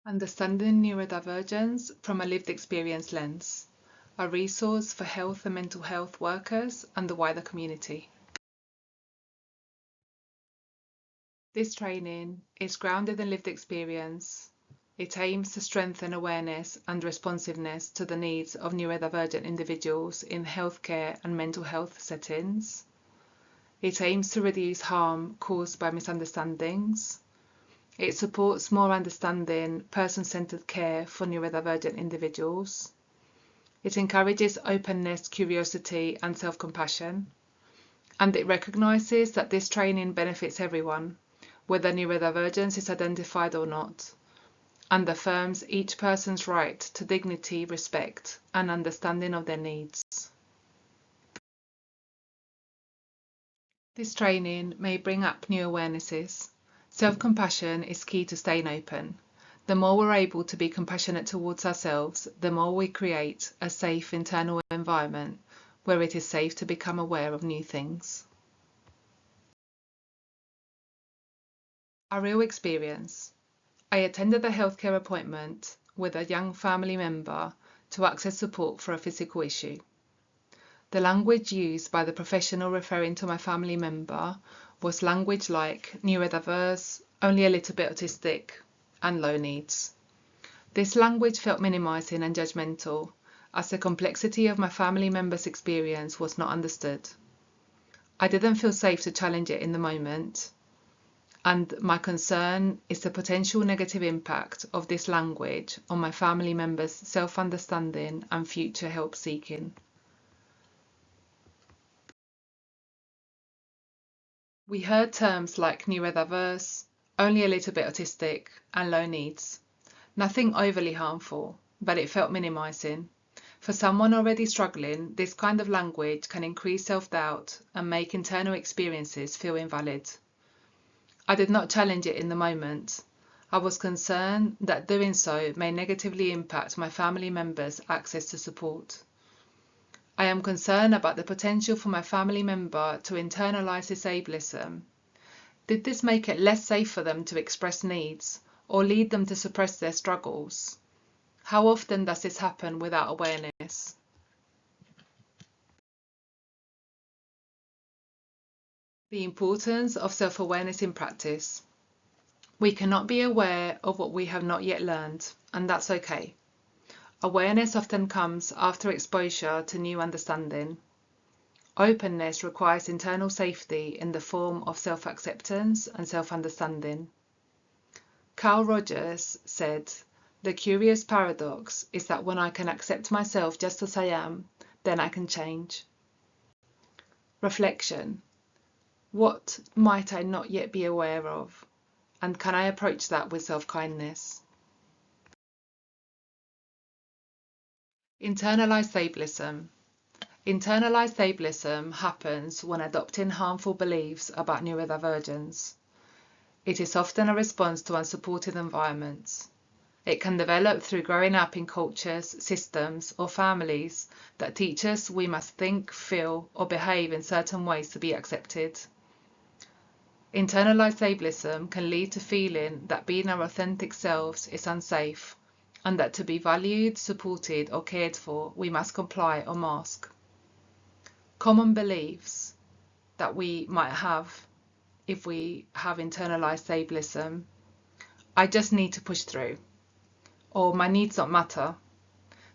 Understanding Neurodivergence from a Lived Experience Lens, a resource for health and mental health workers and the wider community. This training is grounded in lived experience. It aims to strengthen awareness and responsiveness to the needs of neurodivergent individuals in healthcare and mental health settings. It aims to reduce harm caused by misunderstandings. It supports more understanding, person-centered care for neurodivergent individuals. It encourages openness, curiosity, and self-compassion. And it recognises that this training benefits everyone, whether neurodivergence is identified or not, and affirms each person's right to dignity, respect, and understanding of their needs. This training may bring up new awarenesses. Self-compassion is key to staying open. The more we're able to be compassionate towards ourselves, the more we create a safe internal environment where it is safe to become aware of new things. A real experience. I attended a healthcare appointment with a young family member to access support for a physical issue. The language used by the professional referring to my family member was language like neurodiverse, only a little bit autistic, and low needs. This language felt minimizing and judgmental, as the complexity of my family member's experience was not understood. I didn't feel safe to challenge it in the moment, and my concern is the potential negative impact of this language on my family member's self-understanding and future help seeking. We heard terms like neurodiverse, only a little bit autistic, and low needs. Nothing overly harmful, but it felt minimizing. For someone already struggling, this kind of language can increase self-doubt and make internal experiences feel invalid. I did not challenge it in the moment. I was concerned that doing so may negatively impact my family members' access to support. I am concerned about the potential for my family member to internalize disablism. Did this make it less safe for them to express needs or lead them to suppress their struggles? How often does this happen without awareness? The importance of self-awareness in practice. We cannot be aware of what we have not yet learned, and that's okay. Awareness often comes after exposure to new understanding. Openness requires internal safety in the form of self-acceptance and self-understanding. Carl Rogers said, "The curious paradox is that when I can accept myself just as I am, then I can change." Reflection. What might I not yet be aware of? And can I approach that with self-kindness? Internalized ableism. Internalized ableism happens when adopting harmful beliefs about neurodivergence. It is often a response to unsupported environments. It can develop through growing up in cultures, systems, or families that teach us we must think, feel, or behave in certain ways to be accepted. Internalized ableism can lead to feeling that being our authentic selves is unsafe, and that to be valued, supported, or cared for, we must comply or mask. Common beliefs that we might have if we have internalized ableism: I just need to push through, or my needs don't matter.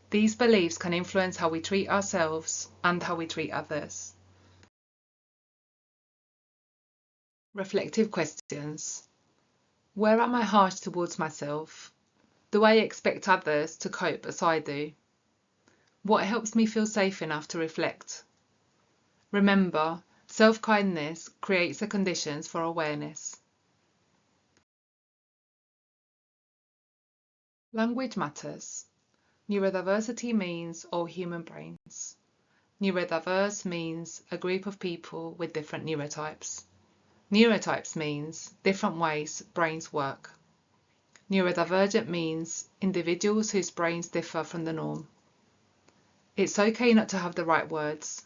These beliefs can influence how we treat ourselves and how we treat others. Reflective questions. Where am I harsh towards myself? Do I expect others to cope as I do? What helps me feel safe enough to reflect? Remember, self-kindness creates the conditions for awareness. Language matters. Neurodiversity means all human brains. Neurodiverse means a group of people with different neurotypes. Neurotypes means different ways brains work. Neurodivergent means individuals whose brains differ from the norm. It's okay not to have the right words.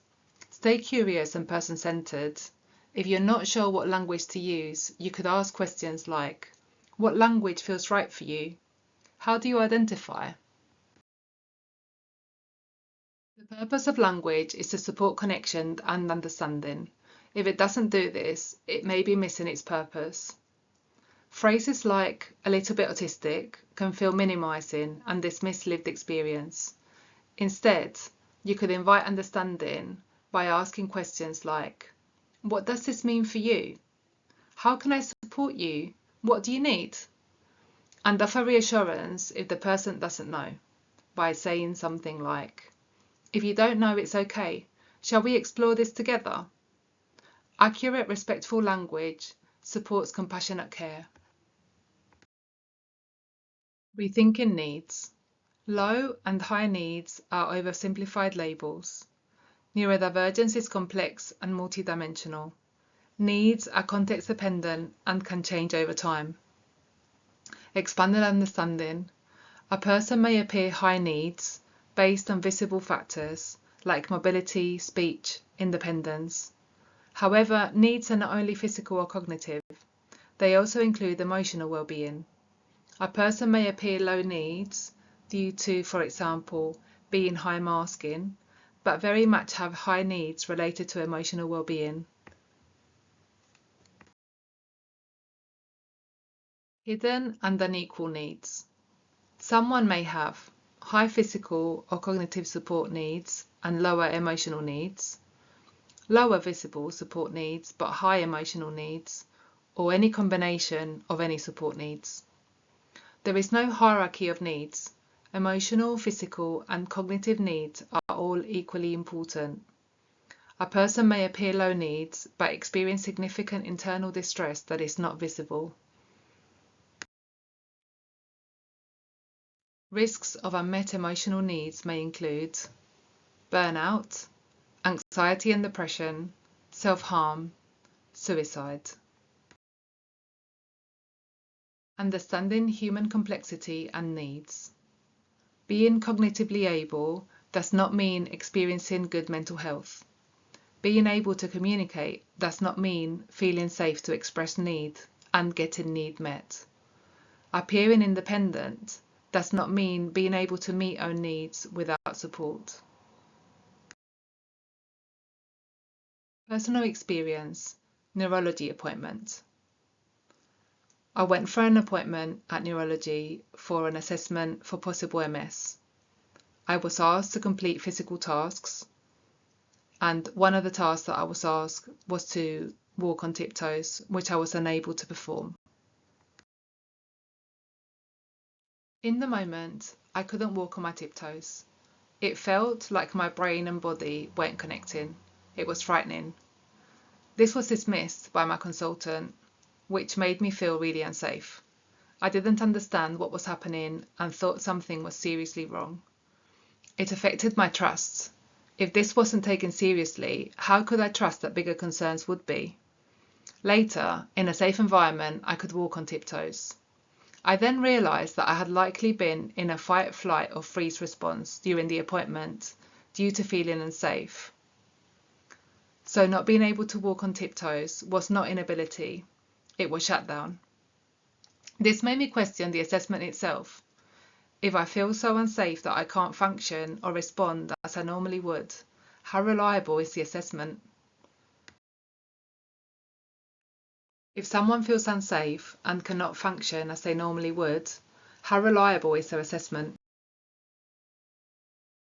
Stay curious and person-centered. If you're not sure what language to use, you could ask questions like, what language feels right for you? How do you identify? The purpose of language is to support connection and understanding. If it doesn't do this, it may be missing its purpose. Phrases like "a little bit autistic" can feel minimizing and dismiss lived experience. Instead, you could invite understanding by asking questions like, "What does this mean for you? How can I support you? What do you need?" And offer reassurance if the person doesn't know, by saying something like, "If you don't know, it's okay. Shall we explore this together?" Accurate, respectful language supports compassionate care. Rethinking needs. Low and high needs are oversimplified labels. Neurodivergence is complex and multidimensional. Needs are context dependent and can change over time. Expanded understanding. A person may appear high needs based on visible factors like mobility, speech, independence. However, needs are not only physical or cognitive, they also include emotional well-being. A person may appear low needs due to, for example, being high masking, but very much have high needs related to emotional well-being. Hidden and unequal needs. Someone may have high physical or cognitive support needs and lower emotional needs, lower visible support needs but high emotional needs, or any combination of any support needs. There is no hierarchy of needs. Emotional, physical, and cognitive needs are all equally important. A person may appear low needs but experience significant internal distress that is not visible. Risks of unmet emotional needs may include burnout, anxiety and depression, self-harm, suicide. Understanding human complexity and needs. Being cognitively able does not mean experiencing good mental health. Being able to communicate does not mean feeling safe to express need and getting need met. Appearing independent does not mean being able to meet own needs without support. Personal experience, neurology appointment. I went for an appointment at neurology for an assessment for possible MS. I was asked to complete physical tasks, and one of the tasks that I was asked was to walk on tiptoes, which I was unable to perform. In the moment, I couldn't walk on my tiptoes. It felt like my brain and body weren't connecting. It was frightening. This was dismissed by my consultant, which made me feel really unsafe. I didn't understand what was happening and thought something was seriously wrong. It affected my trust. If this wasn't taken seriously, how could I trust that bigger concerns would be? Later, in a safe environment, I could walk on tiptoes. I then realised that I had likely been in a fight, flight or freeze response during the appointment due to feeling unsafe. So not being able to walk on tiptoes was not inability, it was shutdown. This made me question the assessment itself. If I feel so unsafe that I can't function or respond as I normally would, how reliable is the assessment? If someone feels unsafe and cannot function as they normally would, how reliable is their assessment?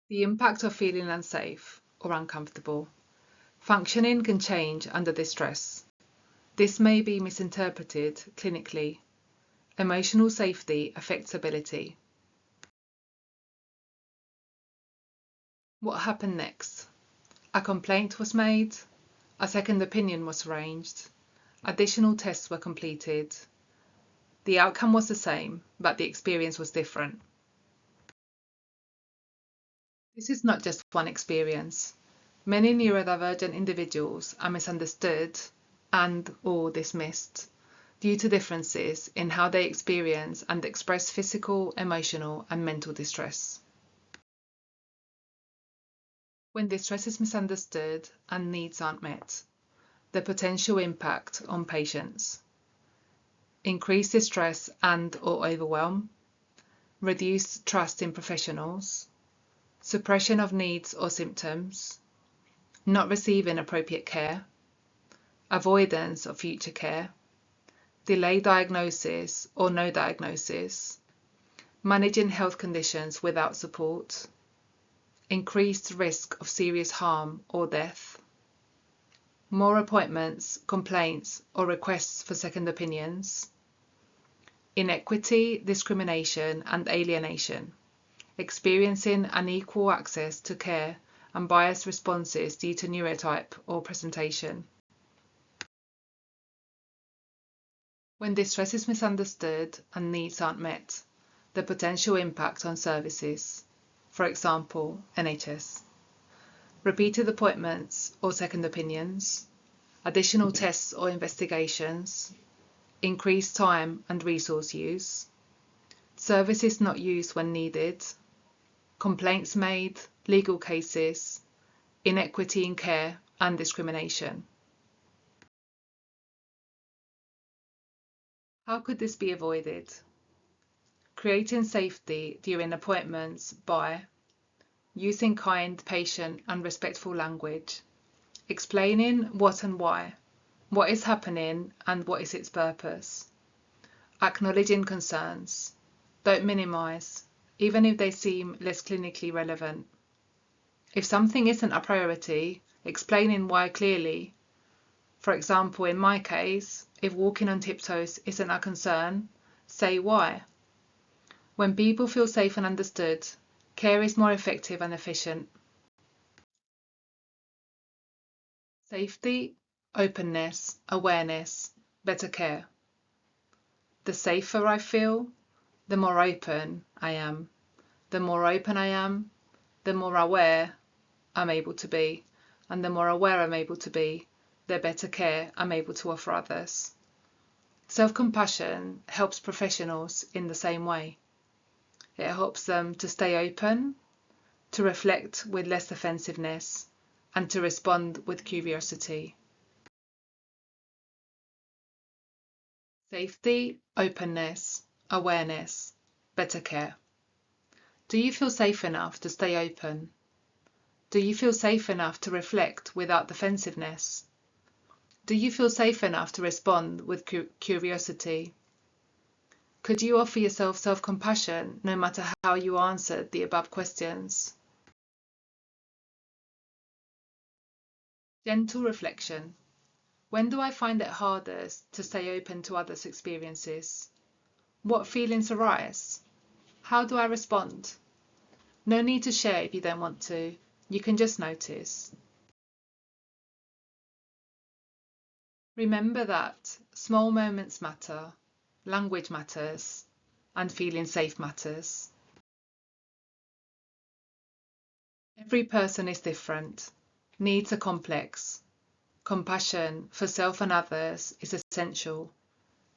The impact of feeling unsafe or uncomfortable. Functioning can change under distress. This may be misinterpreted clinically. Emotional safety affects ability. What happened next? A complaint was made, a second opinion was arranged, additional tests were completed. The outcome was the same, but the experience was different. This is not just one experience. Many neurodivergent individuals are misunderstood and/or dismissed due to differences in how they experience and express physical, emotional, and mental distress. When distress is misunderstood and needs aren't met, the potential impact on patients. Increased distress and/or overwhelm, reduced trust in professionals, suppression of needs or symptoms, not receiving appropriate care, avoidance of future care, delayed diagnosis or no diagnosis, managing health conditions without support, increased risk of serious harm or death, more appointments, complaints or requests for second opinions, inequity, discrimination and alienation, experiencing unequal access to care and biased responses due to neurotype or presentation. When distress is misunderstood and needs aren't met, the potential impact on services, for example, NHS, repeated appointments or second opinions, additional tests or investigations, increased time and resource use, services not used when needed, complaints made, legal cases, inequity in care and discrimination. How could this be avoided? Creating safety during appointments by using kind, patient and respectful language, explaining what and why, what is happening and what is its purpose, acknowledging concerns, don't minimise, even if they seem less clinically relevant. If something isn't a priority, explaining why clearly. For example, in my case, if walking on tiptoes isn't a concern, say why. When people feel safe and understood, care is more effective and efficient. Safety, openness, awareness, better care. The safer I feel, the more open I am. The more open I am, the more aware I'm able to be. And the more aware I'm able to be, the better care I'm able to offer others. Self-compassion helps professionals in the same way. It helps them to stay open, to reflect with less defensiveness, and to respond with curiosity. Safety, openness, awareness, better care. Do you feel safe enough to stay open? Do you feel safe enough to reflect without defensiveness? Do you feel safe enough to respond with curiosity? Could you offer yourself self-compassion no matter how you answered the above questions? Gentle reflection. When do I find it hardest to stay open to others' experiences? What feelings arise? How do I respond? No need to share if you don't want to. You can just notice. Remember that small moments matter, language matters, and feeling safe matters. Every person is different. Needs are complex. Compassion for self and others is essential.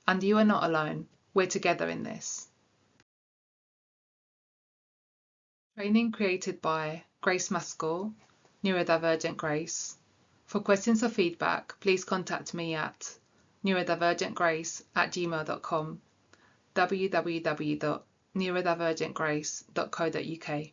And you are not alone. We're together in this. Training created by Grace Maskell, Neurodivergent Grace. For questions or feedback, please contact me at neurodivergentgrace@gmail.com, www.neurodivergentgrace.co.uk.